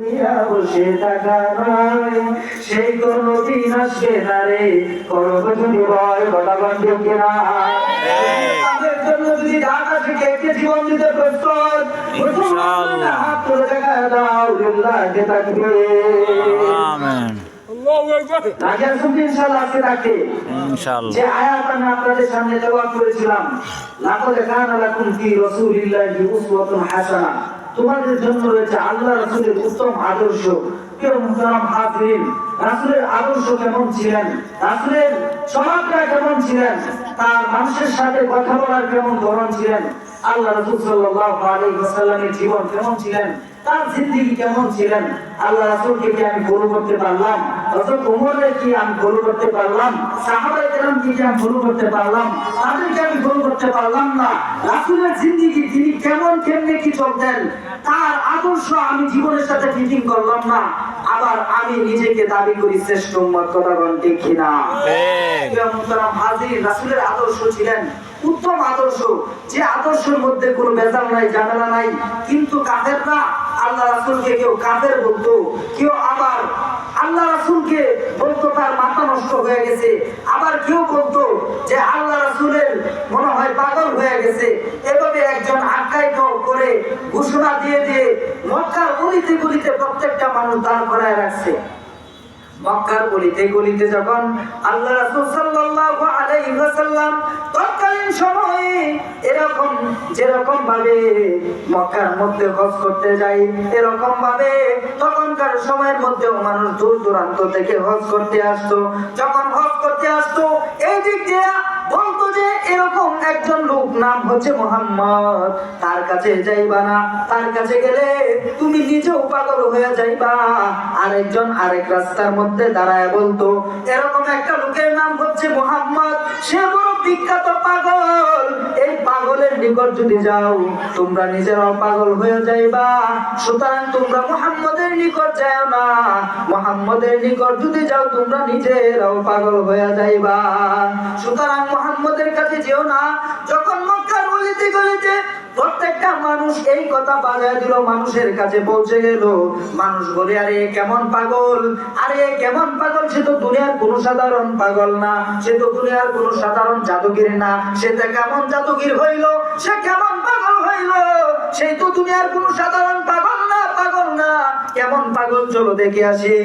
বসে থাকা নয়, সেই কোনদিন আসবে না রে, করব যদি ভয় ঘটাবান কিনা। তাদের জন্য যদি ঢাকা থেকে একটি জীবন দিতে প্রস্তুত, মুসলমানরা হাত তুলে দেখা দাও, জিন্দাকে থাকবে। আমিন। রাজি আছেন ইনশাআল্লাহ? আজকে থাকবে ইনশাআল্লাহ। যে আয়াত আমি আপনাদের সামনে তেলাওয়াত করেছিলাম, লাকাদ কানা লাকুম ফি রাসূলিল্লাহি উসওয়াতুন হাসানাহ, তোমাদের জন্য রয়েছে আল্লাহ রাসূলের উত্তম আদর্শ। প্রিয় মুহতারাম হাজিরিন, রাসূলের আদর্শ কেমন ছিলেন, রাসূলের স্বভাবটা কেমন ছিলেন, তার মানুষের সাথে কথা বলার কেমন ধরন ছিলেন, আল্লাহ রাসূল সাল্লাল্লাহু আলাইহি ওয়াসাল্লামের জীবন কেমন ছিলেন, তার জিন্দেগি কেমন ছিলেন, আল্লাহ রাসূলকে কি আমি ফলো করতে পারলাম, হযরত ওমরকে কি আমি ফলো করতে পারলাম, সাহাবায়ে কেরামকে কি আমি ফলো করতে পারলাম, তাদেরকে আমি ফলো করতে পারলাম না। রাসূলের জিন্দেগি তিনি কেমনে কি চলতেন, তার আদর্শ আমি জীবনের সাথে ফিটিং করলাম না, আবার আমি নিজেকে দাবি করি শ্রেষ্ঠ উম্মত। কথা বলেন ঠিক কিনা? ঠিক। মুহতারাম হাজির, রাসূলের আদর্শ ছিলেন উত্তম আদর্শ, যে আদর্শের মধ্যে কোনো ভেজাল নাই, ঝামেলা নাই। কিন্তু কাফেররা আল্লাহ রাসূলকে কেউ কাফের বলতো, কেউ আবার আল্লাহ রাসূলকে বলতো তার মাথা নষ্ট হয়ে গেছে, আবার কেউ বলতো যে আল্লাহ রাসূলের মনে হয় পাগল হয়ে গেছে। এভাবে একজন আখ্যায়িত করে ঘোষণা দিয়ে দিয়ে মক্কার গলিতে গলিতে প্রত্যেকটা মানুষ দাঁড় করায় রাখছে। মক্কার গলিতে গলিতে যখন আল্লাহ রাসূল সাল্লাল্লাহু আলাইহি ওয়াসাল্লাম তৎকালীন সময়ে এরকম যেরকম ভাবে মক্কার মধ্যে হজ করতে যায়, এরকম ভাবে তখনকার সময়ের মধ্যে মানুষ দূর দূরান্ত থেকে হজ করতে আসতো। যখন হজ করতে আসতো, এই দিক দিয়ে বলতো যে এরকম একজন লোক নাম হচ্ছে মুহাম্মদ, তার কাছে যাইবা না, তার কাছে গেলে তুমি নিজেও পাগল হয়ে যাইবা। আরেকজন আরেক রাস্তার মধ্যে দাঁড়ায় বলতো এরকম একটা লোকের নাম হচ্ছে মুহাম্মদ, সে বড় বিখ্যাত পাগল, এই পাগলের নিকট যদি যাও তোমরা নিজেরাও পাগল হয়ে যাইবা, সুতরাং তোমরা মুহাম্মদের নিকট যাও না, মুহাম্মদের নিকট যদি যাও তোমরা নিজেরাও পাগল হয়ে যাইবা, সুতরাং মুহাম্মদের কাছে যেও না। যখন মক্কার গলিতে গলিতে প্রত্যেকটা মানুষ এই কথা বাজায় দিল, মানুষের কাছে পৌঁছে গেল, মানুষ বলে আরে কেমন পাগল, আরে কেমন পাগল, সে তো দুনিয়ার কোনো সাধারণ পাগল না, সে তো দুনিয়ার কোনো সাধারণ জাদুগির না, সে তো কেমন জাদুগির হইল, সে কেমন পাগল হইল, সে তো দুনিয়ার কোনো সাধারণ পাগল না, পাগল না, কেমন পাগল, চলো দেখে আসি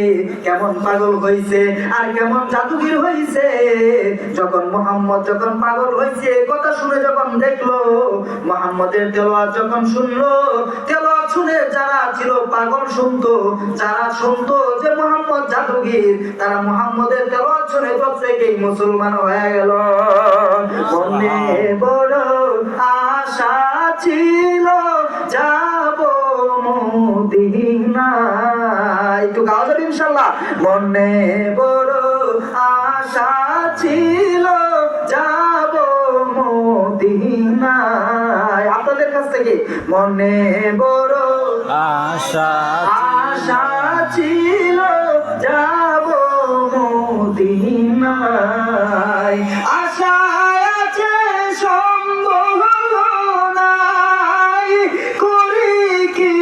কেমন পাগল হইছে আর কেমন জাদুগির হইছে। যখন মুহাম্মদ যখন পাগল হইছে কথা শুনে যখন দেখলো, মুহাম্মদের তেলাওয়াত যখন শুনলো, তেলাওয়াত শুনে যারা ছিল পাগল শুনতো, যারা শুনতো যে মুহাম্মদ জাদুগির, তারা মুহাম্মদের তেলাওয়াত শুনে প্রত্যেকেই মুসলমান হয়ে গেল। মনে বড় আশা ছিল যাব মদিনায়, একটু গাওয়া যাবে ইনশাআল্লাহ। মনে বড় আশা ছিল যাব মদিনায়, আপনাদের কাছ থেকে মনে বড় আশা ছিল যাব মদিনায়, আশা আছে সম্ভব নাই, করি কি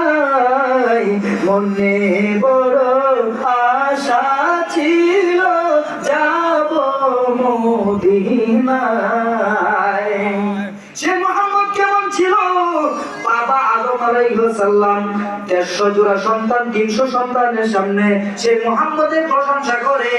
উপায়, মনে বড় আশা ছিল যাব মদিনায়। সে মুহাম্মদ কেমন ছিল? বাবা আদম আলাইহিস সালাম 150 জোড়া সন্তান, 300 সন্তানের সামনে সে মুহাম্মদের প্রশংসা করে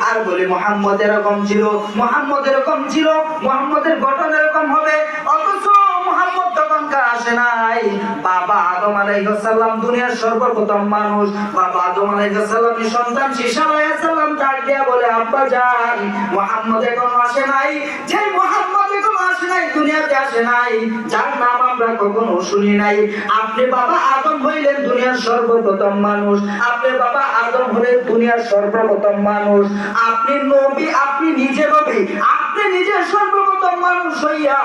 আর বলে মুহাম্মদ এরকম ছিল, মুহাম্মদ এরকম ছিল, মুহাম্মদের গঠন এরকম হবে। অথচ মুহাম্মদ তখনকার আসে নাই। বাবা আদম আলাইহিস সালাম দুনিয়ার সর্বপ্রথম মানুষ। বাবা আদম আলাইহিস সালামের সন্তান ঈসা আলাইহিস সালাম ডাক দিয়া বলে আব্বা জান, মুহাম্মদ এখনো আসে নাই, যে মুহাম্মদ এখনো আসে নাই, দুনিয়াতে আসে নাই, যার নাম আমরা কখনো শুনি নাই। আপনি বাবা আদম হইলেন দুনিয়ার সর্বপ্রথম মানুষ, আপনি বাবা আদম হলেন দুনিয়ার সর্বপ্রথম মানুষ, আপনি নবী, আপনি নিজে নবী, আপনি নিজে সর্বপ্রথম মানুষ। মানুষ হইয়া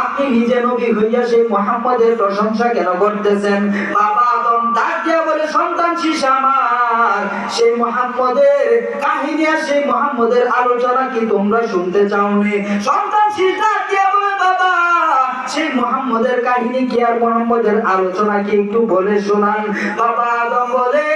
আপনি নিজে নবী হইয়া সেই মুহাম্মদের প্রশংসা কেন করতেছেন? বাবা আদম ডাক দিয়া বলে, সন্তান শিশু আমার, সেই মুহাম্মদের কাহিনী আর সেই মুহাম্মদের আলোচনা কি তোমরা শুনতে চাওনি? সন্তান শিশু ডাক দিয়া বলে, বাবা সেই মুহাম্মদের কাহিনী কি আর মুহাম্মদের আলোচনা কি একটু বলে শোনান। বাবা আদম বলে,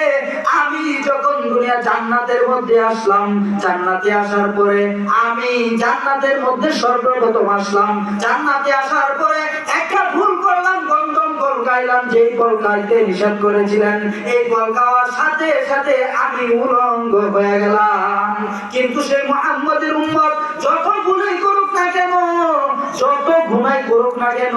আমি যখন দুনিয়া জান্নাতের মধ্যে আসলাম, জান্নাতে আসার পরে আমি জান্নাতের মধ্যে সর্বপ্রথম আসলাম। জান্নাতে আসার পরে একটা ভুল করলাম, গন্ধম ফল খাইলাম, যেই ফল খাইতে নিষেধ করেছিলেন। এই ফল খাওয়ার সাথে সাথে আমি উলঙ্গ হয়ে গেলাম। কিন্তু সেই মুহাম্মদের উম্মত যত ভুলই করুক না কেন, যত গুনাহ করুক না কেন,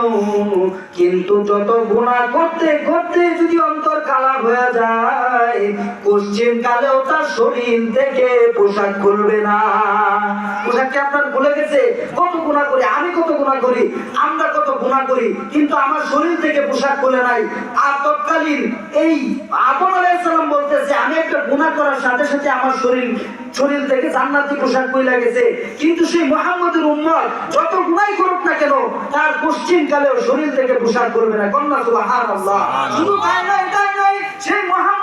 কিন্তু যত গুনাহ করতে করতে যদি অন্তর কালা হয়ে যায়, পশ্চিম কালেও তার শরীর থেকে পোশাক খুলবে না। পোশাক কি আপনার ভুলে গেছে? কত গুনাহ করি আমি, কত গুনাহ করি আমরা, কত গুনাহ করি, কিন্তু আমার শরীর থেকে পোশাক খুলে নাই। আর তৎকালীন এই আদম আলাইহিস সালাম বলতেছে, আমি একটা গুনাহ করার সাথে সাথে আমার শরীর থেকে জান্নাতি পোশাক খুলে গেছে। কিন্তু সেই মুহাম্মদের উম্মত যত গুনাহ করুক না কেন, তার পশ্চিম কালেও শরীর থেকে পোশাক করবে না। কন্যা সুবহানাল্লাহ। শুধু তাই নয়, সেই মুহাম্মদ